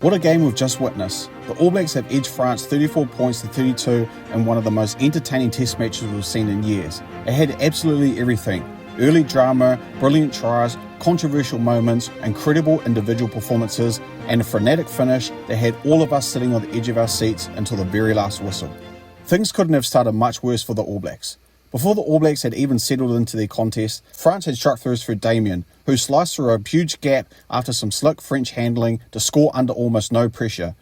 What a game we've just witnessed. The All Blacks have edged France 34 points to 32 in one of the most entertaining test matches we've seen in years. It had absolutely everything. Early drama, brilliant tries, controversial moments, incredible individual performances, and a frenetic finish that had all of us sitting on the edge of our seats until the very last whistle. Things couldn't have started much worse for the All Blacks. Before the All Blacks had even settled into their contest, France had struck through Damien, who sliced through a huge gap after some slick French handling to score under almost no pressure.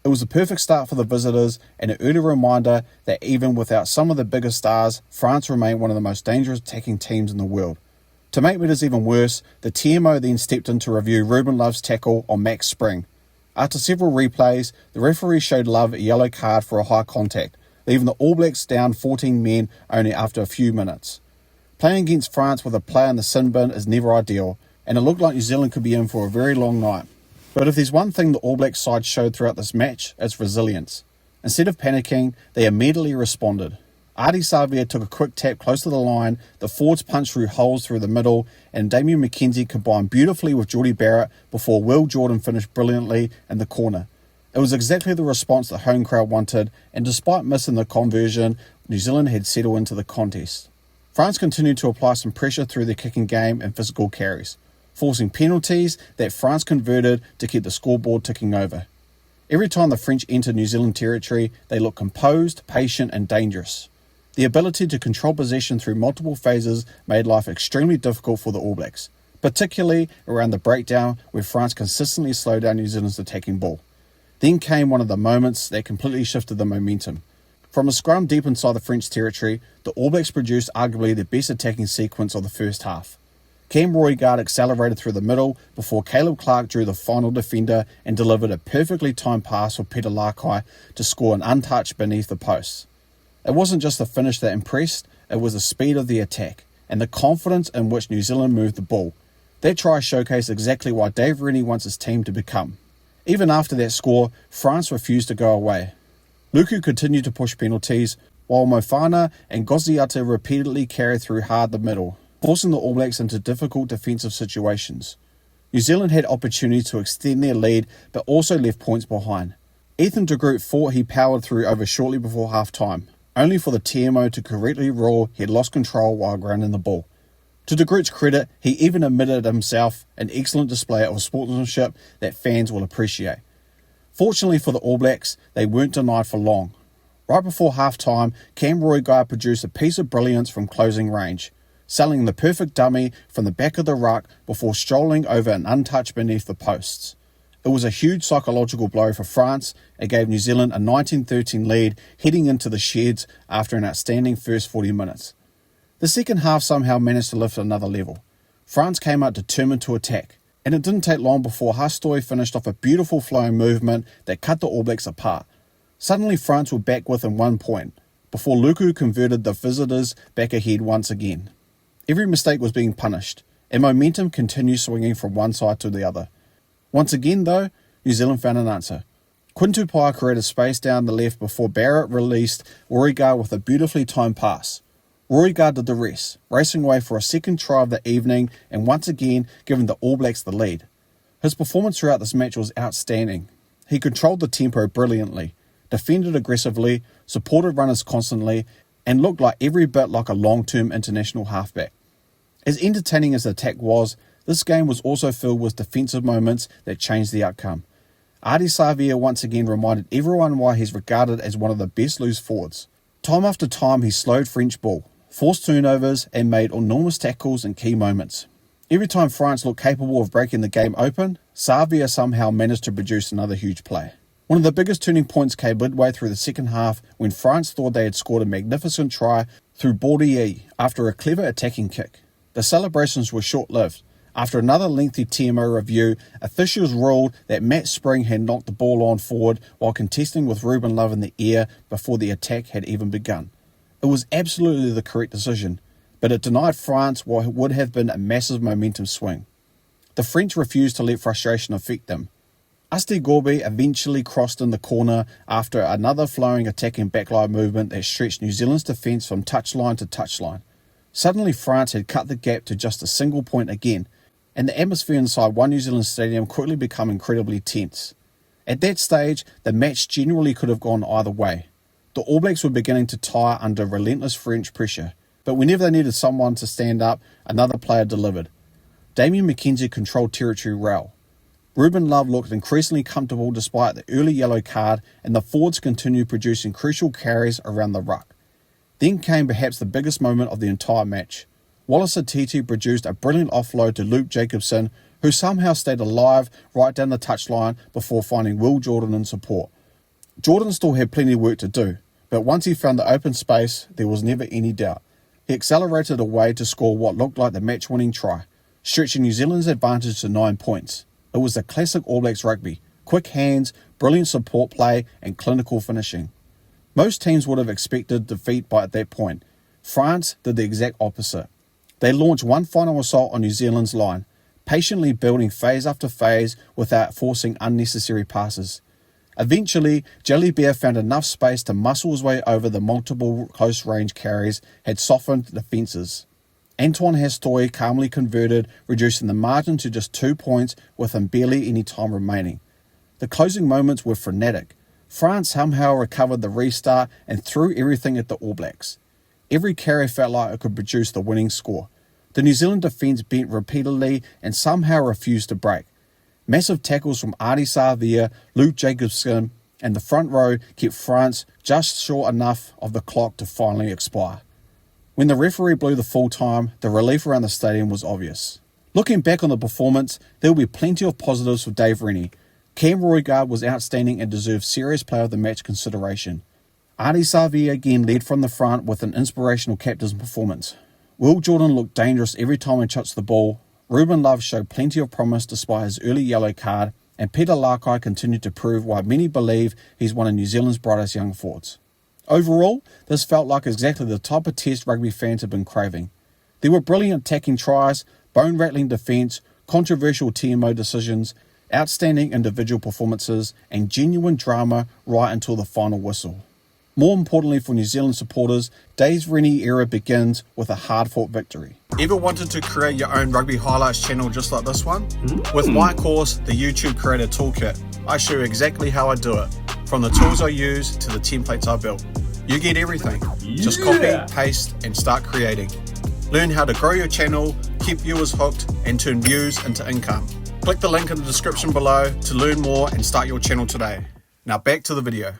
It was a perfect start for the visitors and an early reminder that even without some of the biggest stars, France remained one of the most dangerous attacking teams in the world. To make matters even worse, the TMO then stepped in to review Ruben Love's tackle on Max Spring. After several replays, the referee showed Love a yellow card for a high contact, leaving the All Blacks down 14 men only after a few minutes. Playing against France with a player in the sin bin is never ideal, and it looked like New Zealand could be in for a very long night. But if there's one thing the All Blacks side showed throughout this match, it's resilience. Instead of panicking, they immediately responded. Ardie Savea took a quick tap close to the line, the forwards punched through holes through the middle, and Damien McKenzie combined beautifully with Jordie Barrett before Will Jordan finished brilliantly in the corner. It was exactly the response the home crowd wanted, and despite missing the conversion, New Zealand had settled into the contest. France continued to apply some pressure through their kicking game and physical carries, forcing penalties that France converted to keep the scoreboard ticking over. Every time the French entered New Zealand territory, they looked composed, patient and dangerous. The ability to control possession through multiple phases made life extremely difficult for the All Blacks, particularly around the breakdown where France consistently slowed down New Zealand's attacking ball. Then came one of the moments that completely shifted the momentum. From a scrum deep inside the French territory, the All Blacks produced arguably the best attacking sequence of the first half. Cam Roigard accelerated through the middle before Caleb Clark drew the final defender and delivered a perfectly timed pass for Peter Lakai to score an untouched beneath the post. It wasn't just the finish that impressed, it was the speed of the attack and the confidence in which New Zealand moved the ball. That try showcased exactly what Dave Rennie wants his team to become. Even after that score, France refused to go away. Luku continued to push penalties, while Mofana and Goziata repeatedly carried through hard the middle, forcing the All Blacks into difficult defensive situations. New Zealand had opportunity to extend their lead, but also left points behind. Ethan de Groot thought he powered through over shortly before half-time, only for the TMO to correctly rule he had lost control while grounding the ball. To de Groot's credit, he even admitted himself an excellent display of sportsmanship that fans will appreciate. Fortunately for the All Blacks, they weren't denied for long. Right before half-time, Cam Roigard produced a piece of brilliance from closing range, selling the perfect dummy from the back of the ruck before strolling over an untouched beneath the posts. It was a huge psychological blow for France and gave New Zealand a 19-13 lead heading into the sheds after an outstanding first 40 minutes. The second half somehow managed to lift another level. France came out determined to attack, and it didn't take long before Hastoy finished off a beautiful flowing movement that cut the All Blacks apart. Suddenly France were back within 1 point, before Luku converted the visitors back ahead once again. Every mistake was being punished, and momentum continued swinging from one side to the other. Once again though, New Zealand found an answer. Quinn Tupaia created space down the left before Barrett released Roigard with a beautifully timed pass. Roigard did the rest, racing away for a second try of the evening and once again giving the All Blacks the lead. His performance throughout this match was outstanding. He controlled the tempo brilliantly, defended aggressively, supported runners constantly, and looked like every bit like a long-term international halfback. As entertaining as the attack was, this game was also filled with defensive moments that changed the outcome. Ardie Savea once again reminded everyone why he's regarded as one of the best loose forwards. Time after time he slowed French ball, forced turnovers and made enormous tackles in key moments. Every time France looked capable of breaking the game open, Savea somehow managed to produce another huge play. One of the biggest turning points came midway through the second half when France thought they had scored a magnificent try through Bordier after a clever attacking kick. The celebrations were short-lived. After another lengthy TMO review, officials ruled that Matt Spring had knocked the ball on forward while contesting with Ruben Love in the air before the attack had even begun. It was absolutely the correct decision, but it denied France what would have been a massive momentum swing. The French refused to let frustration affect them. Asti Gorby eventually crossed in the corner after another flowing attacking backline movement that stretched New Zealand's defence from touchline to touchline. Suddenly France had cut the gap to just a single point again, and the atmosphere inside One New Zealand Stadium quickly became incredibly tense. At that stage, the match generally could have gone either way. The All Blacks were beginning to tire under relentless French pressure, but whenever they needed someone to stand up, another player delivered. Damian McKenzie controlled territory well. Ruben Love looked increasingly comfortable despite the early yellow card, and the forwards continued producing crucial carries around the ruck. Then came perhaps the biggest moment of the entire match. Wallace Atiti produced a brilliant offload to Luke Jacobson, who somehow stayed alive right down the touchline before finding Will Jordan in support. Jordan still had plenty of work to do, but once he found the open space, there was never any doubt. He accelerated away to score what looked like the match-winning try, stretching New Zealand's advantage to 9 points. It was the classic All Blacks rugby: quick hands, brilliant support play, and clinical finishing. Most teams would have expected defeat by that point. France did the exact opposite. They launched one final assault on New Zealand's line, patiently building phase after phase without forcing unnecessary passes. Eventually, Jelly Bear found enough space to muscle his way over the multiple close-range carries had softened defences. Antoine Hastoy calmly converted, reducing the margin to just 2 points within barely any time remaining. The closing moments were frenetic. France somehow recovered the restart and threw everything at the All Blacks. Every carry felt like it could produce the winning score. The New Zealand defence bent repeatedly and somehow refused to break. Massive tackles from Ardie Savea, Luke Jacobson, and the front row kept France just short enough of the clock to finally expire. When the referee blew the full time, the relief around the stadium was obvious. Looking back on the performance, there will be plenty of positives for Dave Rennie. Cam Roygaard was outstanding and deserved serious player of the match consideration. Ardie Savea again led from the front with an inspirational captain's performance. Will Jordan looked dangerous every time he touched the ball. Ruben Love showed plenty of promise despite his early yellow card, and Peter Lakai continued to prove why many believe he's one of New Zealand's brightest young forwards. Overall, this felt like exactly the type of test rugby fans have been craving. There were brilliant attacking tries, bone-rattling defence, controversial TMO decisions, outstanding individual performances, and genuine drama right until the final whistle. More importantly for New Zealand supporters, Dave's Rennie era begins with a hard-fought victory. Ever wanted to create your own Rugby Highlights channel just like this one? With my course, the YouTube Creator Toolkit, I show you exactly how I do it, from the tools I use to the templates I built. You get everything. Just copy, paste, and start creating. Learn how to grow your channel, keep viewers hooked, and turn views into income. Click the link in the description below to learn more and start your channel today. Now back to the video.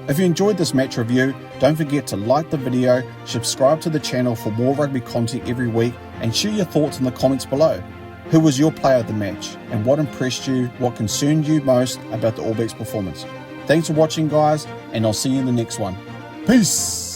If you enjoyed this match review, don't forget to like the video, subscribe to the channel for more rugby content every week, and share your thoughts in the comments below. Who was your player of the match, and what impressed you, what concerned you most about the All Blacks performance? Thanks for watching, guys, and I'll see you in the next one. Peace!